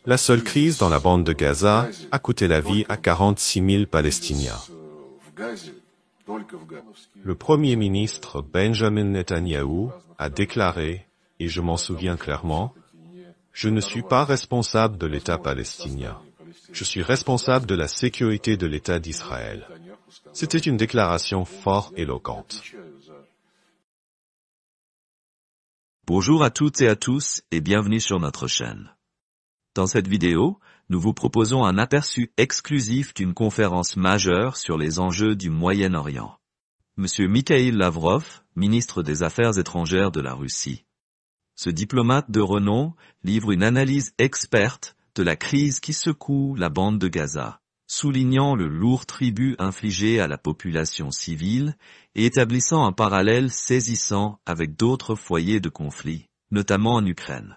La seule crise dans la bande de Gaza a coûté la vie à 46 000 Palestiniens. Le Premier ministre Benjamin Netanyahou a déclaré, et je m'en souviens clairement, « Je ne suis pas responsable de l'État palestinien. Je suis responsable de la sécurité de l'État d'Israël. » C'était une déclaration fort éloquente. Bonjour à toutes et à tous et bienvenue sur notre chaîne. Dans cette vidéo, nous vous proposons un aperçu exclusif d'une conférence majeure sur les enjeux du Moyen-Orient. Monsieur Mikhail Lavrov, ministre des Affaires étrangères de la Russie. Ce diplomate de renom livre une analyse experte de la crise qui secoue la bande de Gaza, soulignant le lourd tribut infligé à la population civile et établissant un parallèle saisissant avec d'autres foyers de conflit, notamment en Ukraine.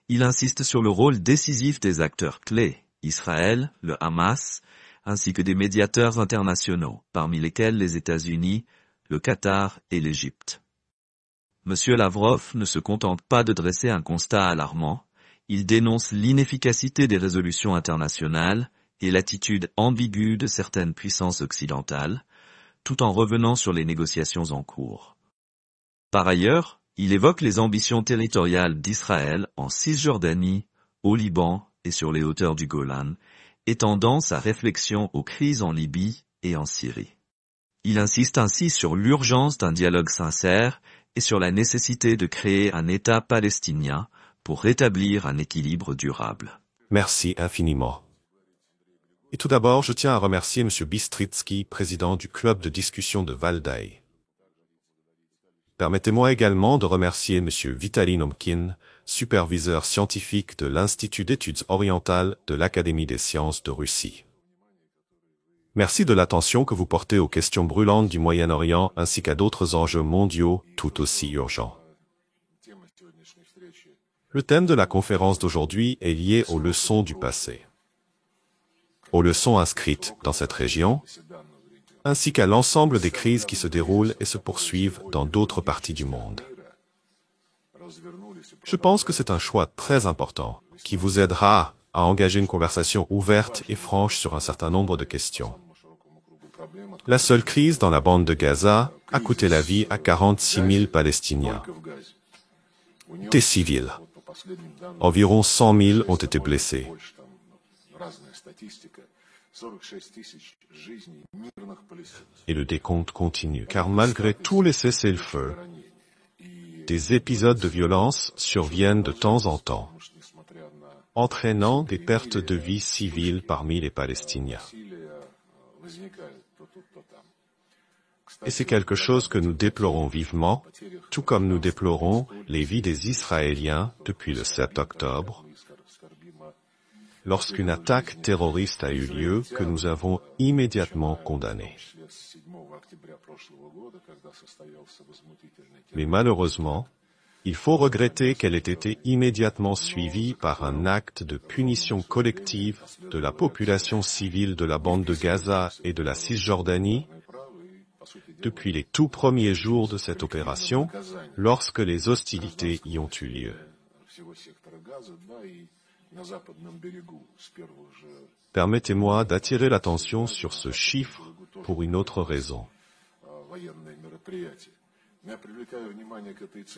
Il insiste sur le rôle décisif des acteurs clés, Israël, le Hamas, ainsi que des médiateurs internationaux, parmi lesquels les États-Unis, le Qatar et l'Égypte. Monsieur Lavrov ne se contente pas de dresser un constat alarmant, il dénonce l'inefficacité des résolutions internationales et l'attitude ambiguë de certaines puissances occidentales, tout en revenant sur les négociations en cours. Par ailleurs, il évoque les ambitions territoriales d'Israël en Cisjordanie, au Liban et sur les hauteurs du Golan, étendant sa réflexion aux crises en Libye et en Syrie. Il insiste ainsi sur l'urgence d'un dialogue sincère et sur la nécessité de créer un État palestinien pour rétablir un équilibre durable. Merci infiniment. Et tout d'abord, je tiens à remercier M. Bistritsky, président du club de discussion de Valdai. Permettez-moi également de remercier M. Vitali Nomkin, superviseur scientifique de l'Institut d'études orientales de l'Académie des sciences de Russie. Merci de l'attention que vous portez aux questions brûlantes du Moyen-Orient ainsi qu'à d'autres enjeux mondiaux tout aussi urgents. Le thème de la conférence d'aujourd'hui est lié aux leçons du passé, aux leçons inscrites dans cette région, ainsi qu'à l'ensemble des crises qui se déroulent et se poursuivent dans d'autres parties du monde. Je pense que c'est un choix très important qui vous aidera à engager une conversation ouverte et franche sur un certain nombre de questions. La seule crise dans la bande de Gaza a coûté la vie à 46 000 Palestiniens. Des civils. Environ 100 000 ont été blessés. Et le décompte continue, car malgré tous les cessez-le-feu, des épisodes de violence surviennent de temps en temps, entraînant des pertes de vie civiles parmi les Palestiniens. Et c'est quelque chose que nous déplorons vivement, tout comme nous déplorons les vies des Israéliens depuis le 7 octobre, lorsqu'une attaque terroriste a eu lieu que nous avons immédiatement condamnée. Mais malheureusement, il faut regretter qu'elle ait été immédiatement suivie par un acte de punition collective de la population civile de la bande de Gaza et de la Cisjordanie depuis les tout premiers jours de cette opération, lorsque les hostilités y ont eu lieu. Permettez-moi d'attirer l'attention sur ce chiffre pour une autre raison.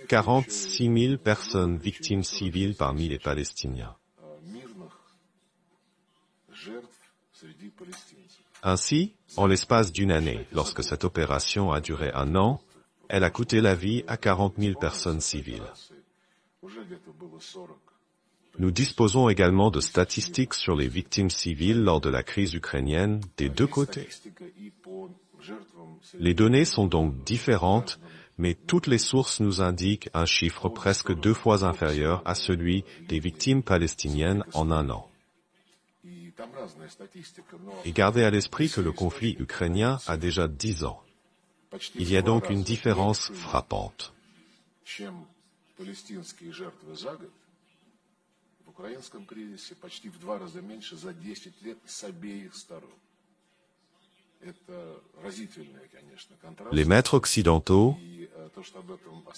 46 000 personnes victimes civiles parmi les Palestiniens. Ainsi, en l'espace d'une année, lorsque cette opération a duré 1 an, elle a coûté la vie à 40 000 personnes civiles. Nous disposons également de statistiques sur les victimes civiles lors de la crise ukrainienne des deux côtés. Les données sont donc différentes, mais toutes les sources nous indiquent un chiffre presque 2 fois inférieur à celui des victimes palestiniennes en 1 an. Et gardez à l'esprit que le conflit ukrainien a déjà 10 ans. Il y a donc une différence frappante. Les maîtres occidentaux,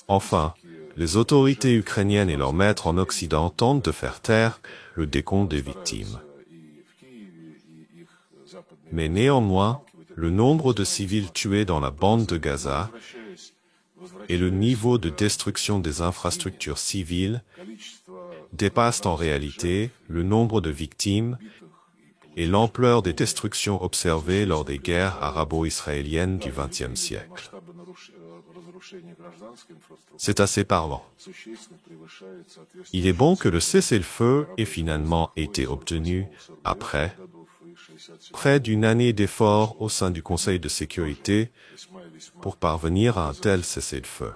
enfin, les autorités ukrainiennes et leurs maîtres en Occident tentent de faire taire le décompte des victimes. Mais néanmoins, le nombre de civils tués dans la bande de Gaza et le niveau de destruction des infrastructures civiles dépassent en réalité le nombre de victimes et l'ampleur des destructions observées lors des guerres arabo-israéliennes du XXe siècle. C'est assez parlant. Il est bon que le cessez-le-feu ait finalement été obtenu après près d'une année d'efforts au sein du Conseil de sécurité pour parvenir à un tel cessez-le-feu.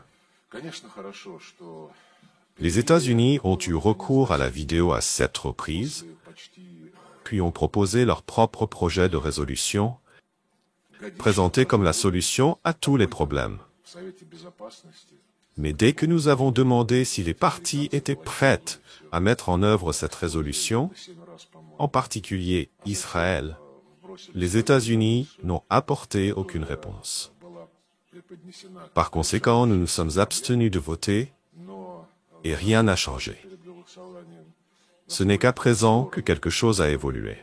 Les États-Unis ont eu recours à la vidéo à 7 reprises, puis ont proposé leur propre projet de résolution, présenté comme la solution à tous les problèmes. Mais dès que nous avons demandé si les parties étaient prêtes à mettre en œuvre cette résolution, en particulier Israël, les États-Unis n'ont apporté aucune réponse. Par conséquent, nous nous sommes abstenus de voter et rien n'a changé. Ce n'est qu'à présent que quelque chose a évolué.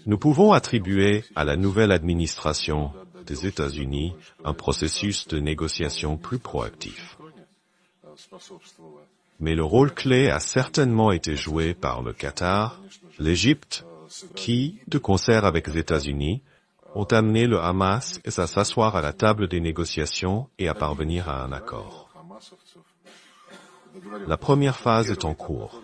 Nous pouvons attribuer à la nouvelle administration des États-Unis un processus de négociation plus proactif. Mais le rôle clé a certainement été joué par le Qatar, l'Égypte, qui, de concert avec les États-Unis, ont amené le Hamas à s'asseoir à la table des négociations et à parvenir à un accord. La première phase est en cours.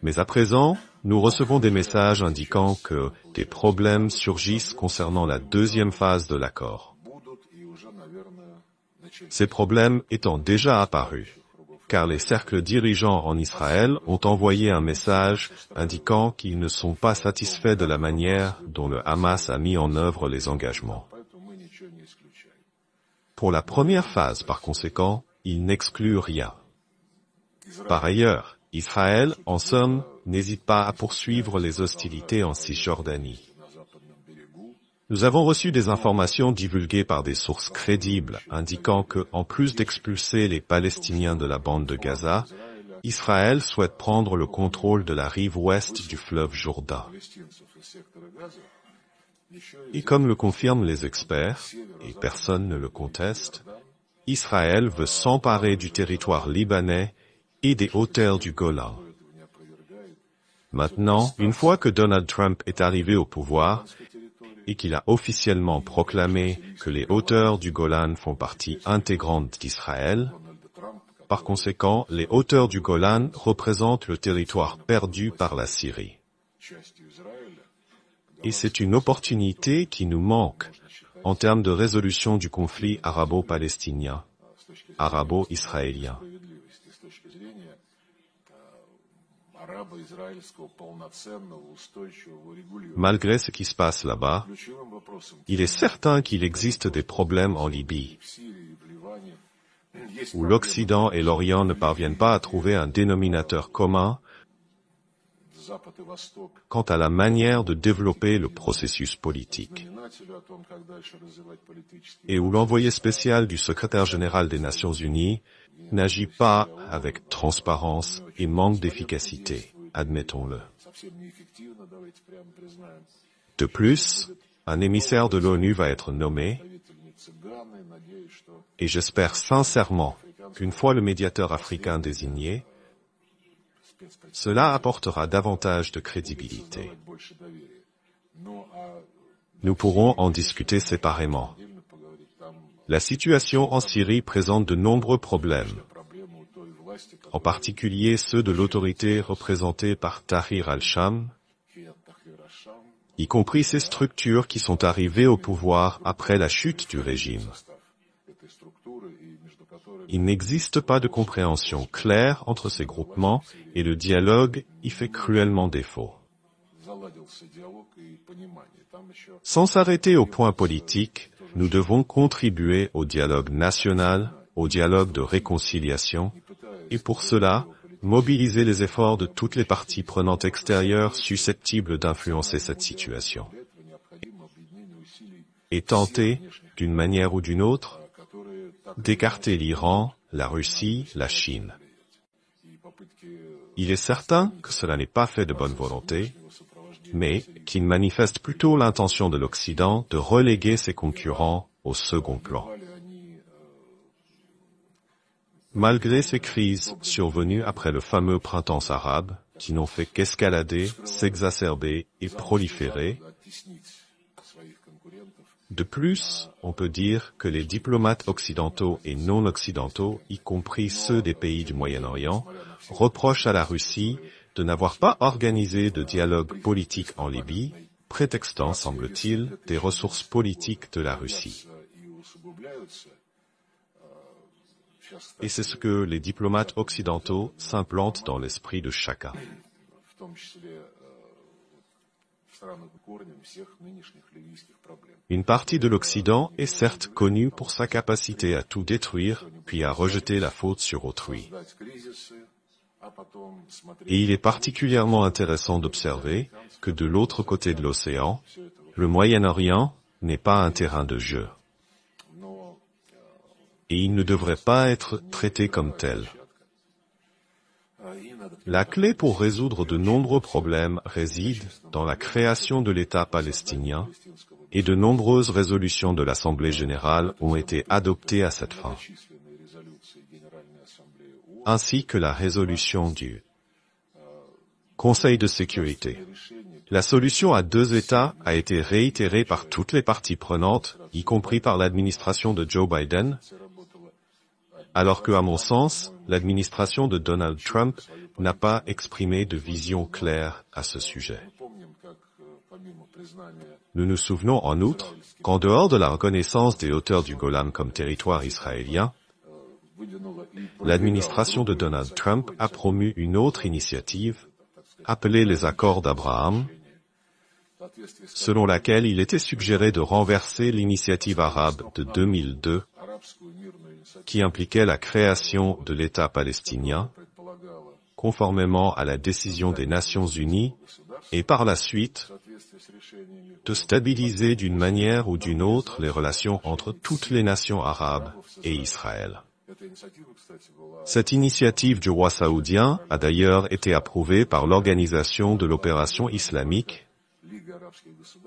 Mais à présent, nous recevons des messages indiquant que des problèmes surgissent concernant la deuxième phase de l'accord. Ces problèmes étant déjà apparus, car les cercles dirigeants en Israël ont envoyé un message indiquant qu'ils ne sont pas satisfaits de la manière dont le Hamas a mis en œuvre les engagements. Pour la première phase, par conséquent, ils n'excluent rien. Par ailleurs, Israël, en somme, n'hésite pas à poursuivre les hostilités en Cisjordanie. Nous avons reçu des informations divulguées par des sources crédibles indiquant que, en plus d'expulser les Palestiniens de la bande de Gaza, Israël souhaite prendre le contrôle de la rive ouest du fleuve Jourdain. Et comme le confirment les experts, et personne ne le conteste, Israël veut s'emparer du territoire libanais et des hauteurs du Golan. Maintenant, une fois que Donald Trump est arrivé au pouvoir et qu'il a officiellement proclamé que les hauteurs du Golan font partie intégrante d'Israël, par conséquent, les hauteurs du Golan représentent le territoire perdu par la Syrie. Et c'est une opportunité qui nous manque en termes de résolution du conflit arabo-palestinien, arabo-israélien. Malgré ce qui se passe là-bas, il est certain qu'il existe des problèmes en Libye, où l'Occident et l'Orient ne parviennent pas à trouver un dénominateur commun quant à la manière de développer le processus politique, et où l'envoyé spécial du secrétaire général des Nations Unies n'agit pas avec transparence et manque d'efficacité, admettons-le. De plus, un émissaire de l'ONU va être nommé, et j'espère sincèrement qu'une fois le médiateur africain désigné, cela apportera davantage de crédibilité. Nous pourrons en discuter séparément. La situation en Syrie présente de nombreux problèmes, en particulier ceux de l'autorité représentée par Tahrir al-Sham, y compris ces structures qui sont arrivées au pouvoir après la chute du régime. Il n'existe pas de compréhension claire entre ces groupements et le dialogue y fait cruellement défaut. Sans s'arrêter au point politique, nous devons contribuer au dialogue national au dialogue de réconciliation, et pour cela, mobiliser les efforts de toutes les parties prenantes extérieures susceptibles d'influencer cette situation. Et tenter, d'une manière ou d'une autre, d'écarter l'Iran, la Russie, la Chine. Il est certain que cela n'est pas fait de bonne volonté, mais qu'il manifeste plutôt l'intention de l'Occident de reléguer ses concurrents au second plan. Malgré ces crises survenues après le fameux printemps arabe, qui n'ont fait qu'escalader, s'exacerber et proliférer, de plus, on peut dire que les diplomates occidentaux et non occidentaux, y compris ceux des pays du Moyen-Orient, reprochent à la Russie de n'avoir pas organisé de dialogue politique en Libye, prétextant, semble-t-il, des ressources politiques de la Russie. Et c'est ce que les diplomates occidentaux s'implantent dans l'esprit de chacun. Une partie de l'Occident est certes connue pour sa capacité à tout détruire, puis à rejeter la faute sur autrui. Et il est particulièrement intéressant d'observer que de l'autre côté de l'océan, le Moyen-Orient n'est pas un terrain de jeu. Et il ne devrait pas être traité comme tel. La clé pour résoudre de nombreux problèmes réside dans la création de l'État palestinien, et de nombreuses résolutions de l'Assemblée générale ont été adoptées à cette fin, ainsi que la résolution du Conseil de sécurité. La solution à deux États a été réitérée par toutes les parties prenantes, y compris par l'administration de Joe Biden, alors que, à mon sens, l'administration de Donald Trump n'a pas exprimé de vision claire à ce sujet. Nous nous souvenons en outre qu'en dehors de la reconnaissance des hauteurs du Golan comme territoire israélien, l'administration de Donald Trump a promu une autre initiative, appelée les accords d'Abraham, selon laquelle il était suggéré de renverser l'initiative arabe de 2002, qui impliquait la création de l'État palestinien, conformément à la décision des Nations Unies, et par la suite, de stabiliser d'une manière ou d'une autre les relations entre toutes les nations arabes et Israël. Cette initiative du roi saoudien a d'ailleurs été approuvée par l'Organisation de l'opération islamique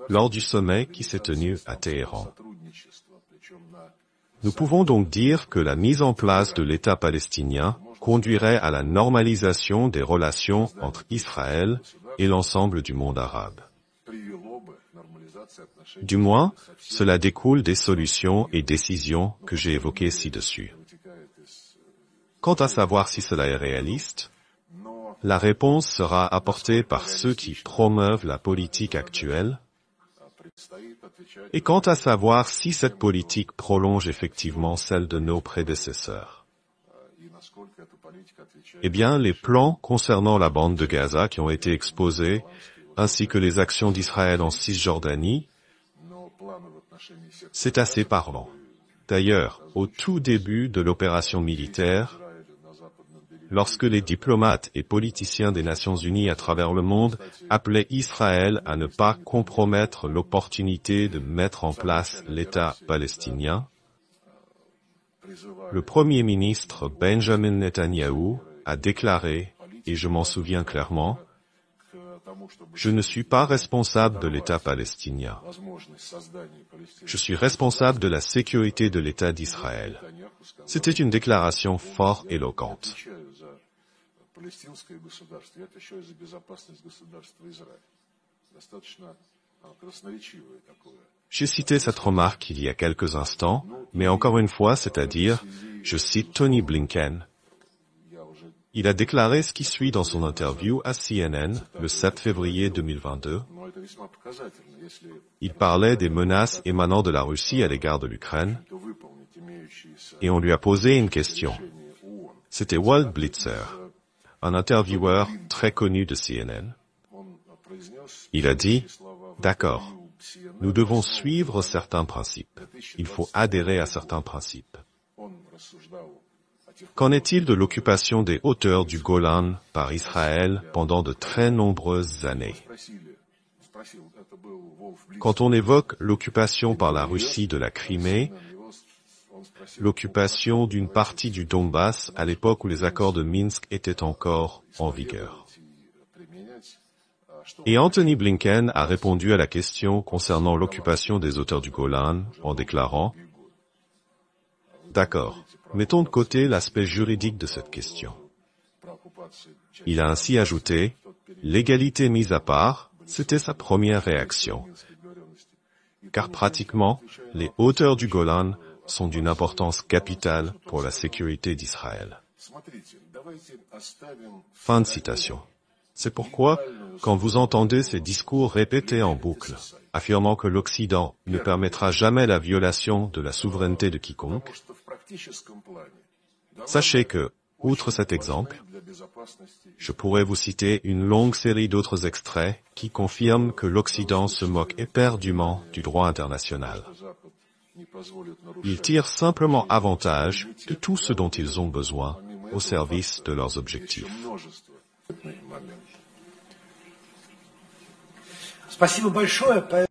lors du sommet qui s'est tenu à Téhéran. Nous pouvons donc dire que la mise en place de l'État palestinien conduirait à la normalisation des relations entre Israël et l'ensemble du monde arabe. Du moins, cela découle des solutions et décisions que j'ai évoquées ci-dessus. Quant à savoir si cela est réaliste, la réponse sera apportée par ceux qui promeuvent la politique actuelle, et quant à savoir si cette politique prolonge effectivement celle de nos prédécesseurs. Eh bien, les plans concernant la bande de Gaza qui ont été exposés, ainsi que les actions d'Israël en Cisjordanie, c'est assez parlant. D'ailleurs, au tout début de l'opération militaire, lorsque les diplomates et politiciens des Nations Unies à travers le monde appelaient Israël à ne pas compromettre l'opportunité de mettre en place l'État palestinien, le Premier ministre Benjamin Netanyahou a déclaré, et je m'en souviens clairement, « Je ne suis pas responsable de l'État palestinien. Je suis responsable de la sécurité de l'État d'Israël. » C'était une déclaration fort éloquente. J'ai cité cette remarque il y a quelques instants, mais encore une fois, c'est-à-dire, je cite Tony Blinken. Il a déclaré ce qui suit dans son interview à CNN le 7 février 2022. Il parlait des menaces émanant de la Russie à l'égard de l'Ukraine, et on lui a posé une question. C'était Walt Blitzer, un intervieweur très connu de CNN. Il a dit, « D'accord, nous devons suivre certains principes. Il faut adhérer à certains principes. » Qu'en est-il de l'occupation des hauteurs du Golan par Israël pendant de très nombreuses années? Quand on évoque l'occupation par la Russie de la Crimée, l'occupation d'une partie du Donbass à l'époque où les accords de Minsk étaient encore en vigueur. Et Anthony Blinken a répondu à la question concernant l'occupation des hauteurs du Golan en déclarant « D'accord, mettons de côté l'aspect juridique de cette question. » Il a ainsi ajouté « L'égalité mise à part, c'était sa première réaction. » Car pratiquement, les hauteurs du Golan sont d'une importance capitale pour la sécurité d'Israël. Fin de citation. C'est pourquoi, quand vous entendez ces discours répétés en boucle, affirmant que l'Occident ne permettra jamais la violation de la souveraineté de quiconque, sachez que, outre cet exemple, je pourrais vous citer une longue série d'autres extraits qui confirment que l'Occident se moque éperdument du droit international. Ils tirent simplement avantage de tout ce dont ils ont besoin au service de leurs objectifs. Спасибо большое.